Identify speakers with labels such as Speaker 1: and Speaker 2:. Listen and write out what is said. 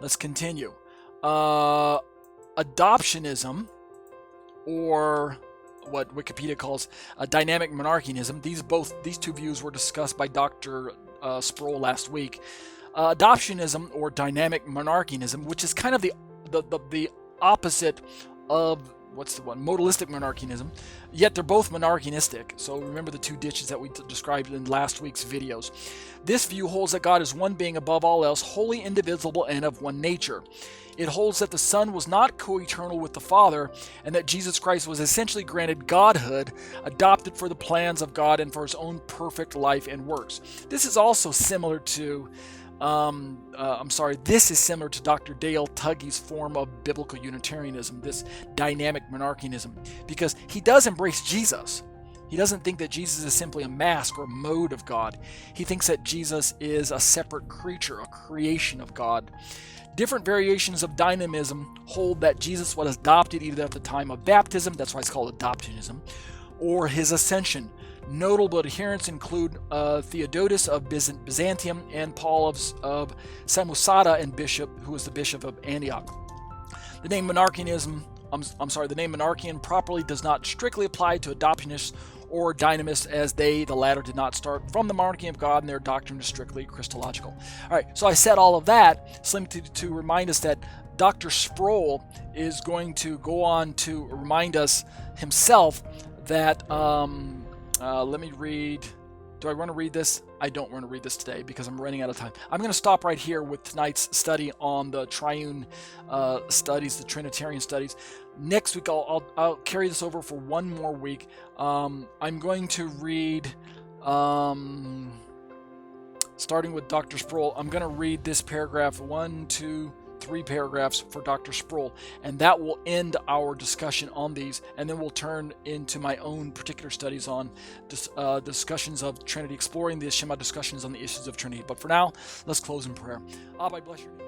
Speaker 1: let's continue. Adoptionism, or what Wikipedia calls dynamic monarchianism. These two views were discussed by Dr. Sproul last week. Adoptionism, or dynamic monarchianism, which is kind of the opposite of modalistic monarchianism, yet they're both monarchianistic. So remember the two ditches that we described in last week's videos. This view holds that God is one being above all else, wholly indivisible and of one nature. It holds that the Son was not co-eternal with the Father, and that Jesus Christ was essentially granted godhood, adopted for the plans of God and for his own perfect life and works. This is also similar to this is similar to Dr. Dale Tuggy's form of biblical Unitarianism, this dynamic monarchianism, because he does embrace Jesus. He doesn't think that Jesus is simply a mask or mode of God. He thinks that Jesus is a separate creature, a creation of God. Different variations of dynamism hold that Jesus was adopted either at the time of baptism, that's why it's called Adoptionism, or his ascension. Notable adherents include Theodotus of Byzantium and Paul of Samosata, and who was the bishop of Antioch. The name Monarchianism, the name Monarchian properly does not strictly apply to Adoptionists or Dynamists, as the latter did not start from the monarchy of God and their doctrine is strictly Christological. All right, so I said all of that simply to remind us that Dr. Sproul is going to go on to remind us himself that, let me read. Do I want to read this? I don't want to read this today because I'm running out of time. I'm going to stop right here with tonight's study on the triune studies, the Trinitarian studies. Next week, I'll carry this over for one more week. I'm going to read, starting with Dr. Sproul, I'm going to read this paragraph, 1, 2, 3 paragraphs for Dr. Sproul, and that will end our discussion on these, and then we'll turn into my own particular studies on discussions of Trinity, exploring the Shema discussions on the issues of Trinity. But for now, let's close in prayer. Abba, I bless your name.